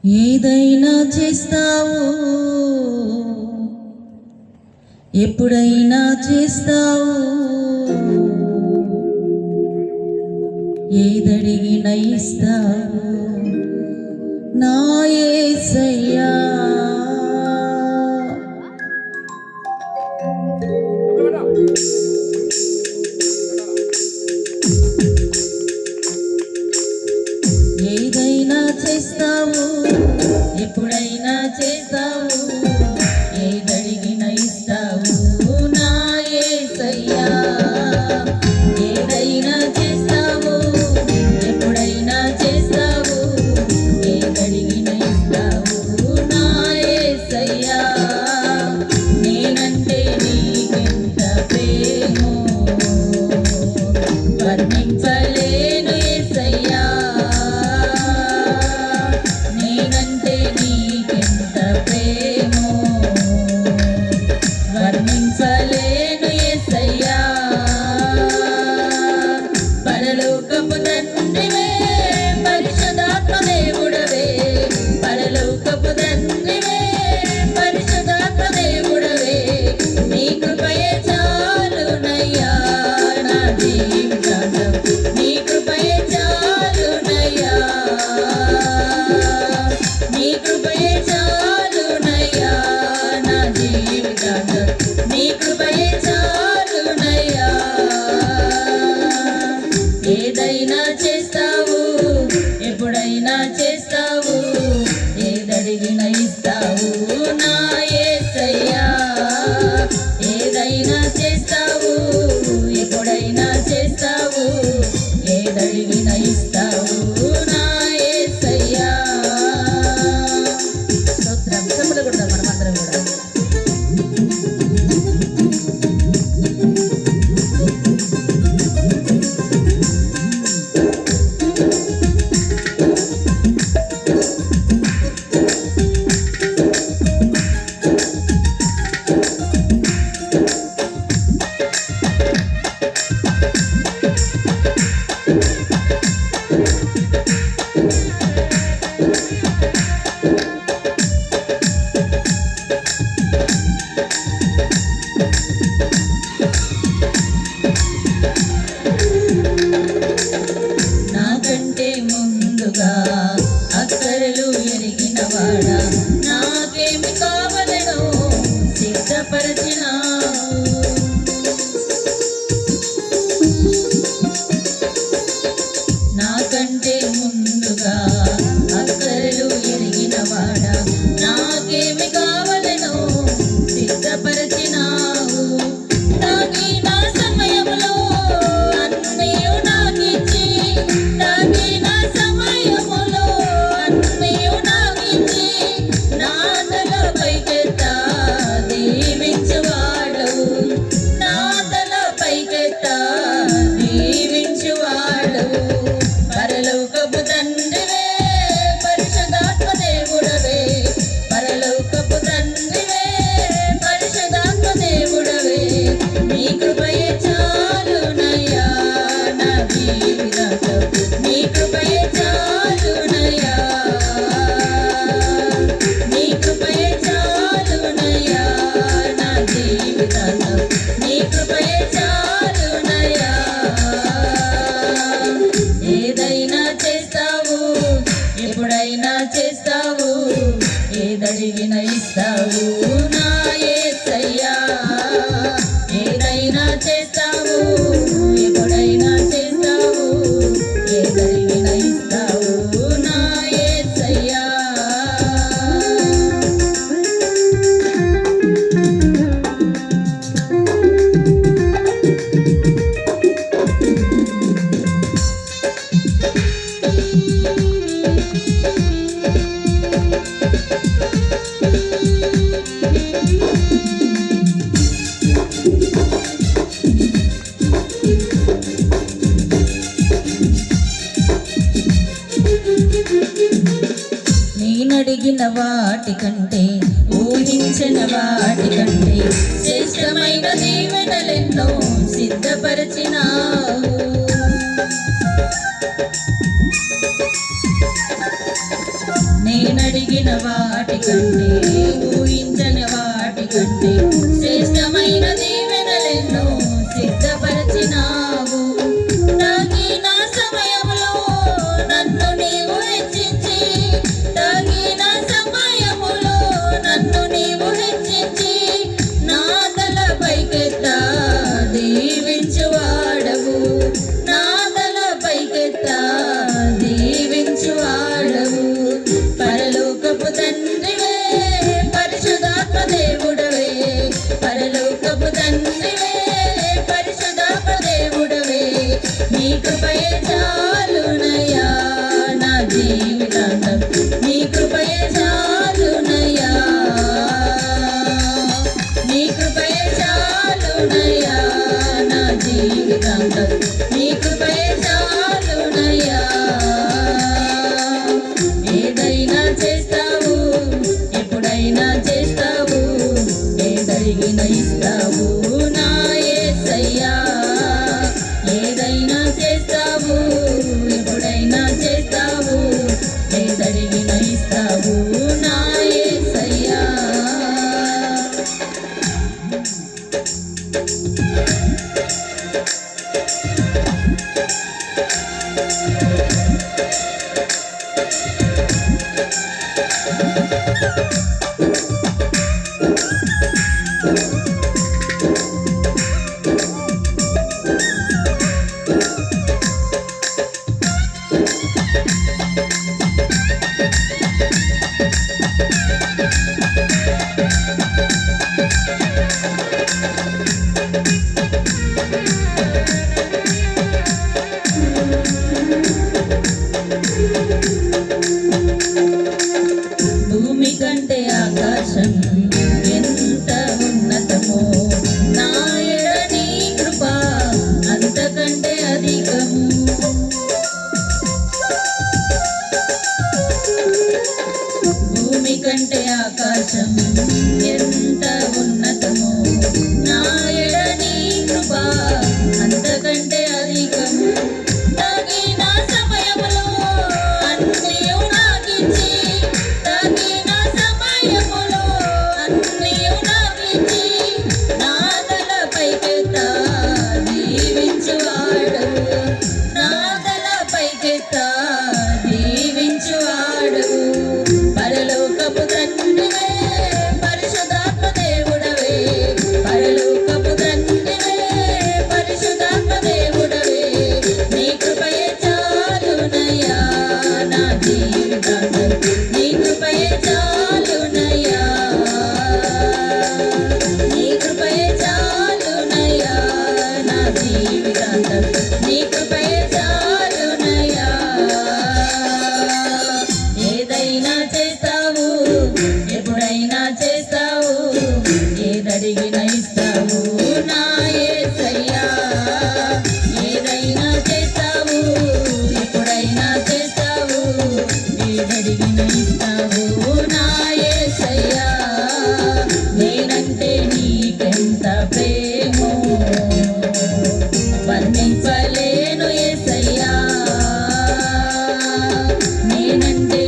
ఏదైనా చేస్తావు, ఎప్పుడైనా చేస్తావు, ఏదడిగినా ఇస్తావు నా యేసయ్యా. ఏదైనా చేస్తావు, ఎప్పుడైనా చేస్తావు, ఏదడిగినా ఇస్తావు నా యేసయ్యా. ఏదైనా చేస్తావు, ఎప్పుడైనా చేస్తావు, ఏదడిగినా ఇస్తావు నా యేసయ్యా. నేనంటే నీకెంత ప్రేమో వర్ణించలేను యేసయ్యా. నేనంటే నీకెంత ప్రేమో వర్ణించలేను యేసయ్యా. పరలోకపు తండ్రివే, పరిశుద్ధాత్మ దేవుడవే, పరలోకపు తండ్రివే, పరిశుద్ధాత్మ దేవుడవే, నీ కృపయే చాలునయ్యా నా జీవితాంతం, నీ కృపయే చాలునయ్యా, నీ కృపయే చాలునయ్యా నా జీవితాంతం, నీ కృపయే చాలునయ్యా. ఏదైనా చేస్తావు, ఎప్పుడైనా చేస్తావు, ఏదడిగినా ఇస్తావు నా యేసయ్యా. ఏదైనా చేస్తావు, ఎప్పుడైనా చేస్తావు, ఏదడిగినా ఇస్తావు నా యేసయ్యా. స్తోత్రం. చెప్పులు కూడా మనమందరం కూడా నాకంటే ముందుగా అక్షరలు ఎరిగిన వాడా, నాకేమి కావలెనో సిద్ధపరచినావు. నాకంటే ముందుగా అక్షరలు ఎరిగిన వాడా, నాకేమి కావలెనో సిద్ధపరచినావు. తాగిన సమయంలో అన్నయ్య నాకిచ్చి, తాగిన సమయములో అన్నయ్య నాకిచ్చి, నాదల పైకెత్త దీవించువాడవు, నాదల పైకెత్త దీవించువాడవు. పరలోకపు తండ్రివే, పరిశుద్ధాత్మ దేవుడవే, పరలోకపు తండ్రివే, పరిశుద్ధాత్మ దేవుడవే, నీ కృపయే చాలునయ్యా నా జీవితాంతం, నీ కృపయే చాలునయ్యా, నీ కృపయే చాలునయ్యా నా జీవితాంతం, నీ కృపయే చాలునయ్యా. ఏదైనా చేస్తావు, ఎప్పుడైనా చేస్తావు, ఏదడిగినా ఇస్తావు నా యేసయ్యా. ఏదైనా చేస్తావు, ఎప్పుడైనా చేస్తావు, ఏదడిగినా ఇస్తావు నా యేసయ్యా. నేనడిగిన వాటికంటే, ఊహించిన వాటికంటే శ్రేష్టమైన దీవెనలెన్నో సిద్ధపరచినావు. నేనడిగిన వాటికంటే ఊహించని వాటికంటే శ్రేష్టమైన దీవెనలెన్నో సిద్ధపరచినావు. తగిన సమయంలో నన్ను నీవు హెచ్చించి, తగిన సమయములో నన్ను నీవు హెచ్చించి, నా తల పైకెత్త దీవించువాడవు, నా తల పైకెత్త దీవించువాడవు. పరలోకపు తండ్రివే, పరిశుద్ధాత్మ దేవుడవే, పరలోకపు తండ్రివే, పరిశుద్ధాత్మ దేవుడవే, నీ కృపయే చాలునయ్యా నా జీవితాంతం, నీ కృపయే చాలునయ్యా, నీ కృపయే చాలునయ్యా నా జీవితాంతం, నీ కృపయే చాలునయ్యా. ఏదైనా చేస్తావు, ఎప్పుడైనా చేస్తావు, ఏదైనా ఇస్తావు నా యేసయ్యా. ఏదైనా చేస్తావు, ఎప్పుడైనా చేస్తావు, ఏదైనా ఇస్తావు నా యేసయ్యా. భూమి కంటే ఆకాశం ఎంత ఉన్నతమో, నా ఎడ నీ కృప అంతకంటే అధికము. భూమి కంటే ఆకాశం ఎంత ఉన్నతమో, నా ఎడ నీ కృప అంతకంటే అధికము. తగిన సమయములో అన్నీయు నాకిచ్చి, తగిన సమయములో అన్నీయు నాకిచ్చి, నా తల పైకెత్త దీవించువాడవు, నా తల పైకెత్త దీవించువాడవు. పరలోకపు తండ్రివే, పరిశుద్ధాత్మ దేవుడవే, పరలోకపు తండ్రివే, పరిశుద్ధాత్మ దేవుడవే, నీ కృపయే చాలునయ్యా నా జీవితాంతం, నీ కృపయే చాలునయ్యా, నీ కృపయే చాలునయ్యా నా జీవితాంతం, నీ కృపయే చాలునయ్యా. ఏదైనా చేస్తావు, ఎప్పుడైనా చేస్తావు, ఏదడిగినా ఇస్తావు నా యేసయ్యా. ఏదైనా చేస్తావు, ఎప్పుడైనా చేస్తావు, ఏదడిగినా ఇస్తావు నా యేసయ్యా. నేనంటే నీకెంత ప్రేమో వర్ణించలేను యేసయ్యా. నేనంటే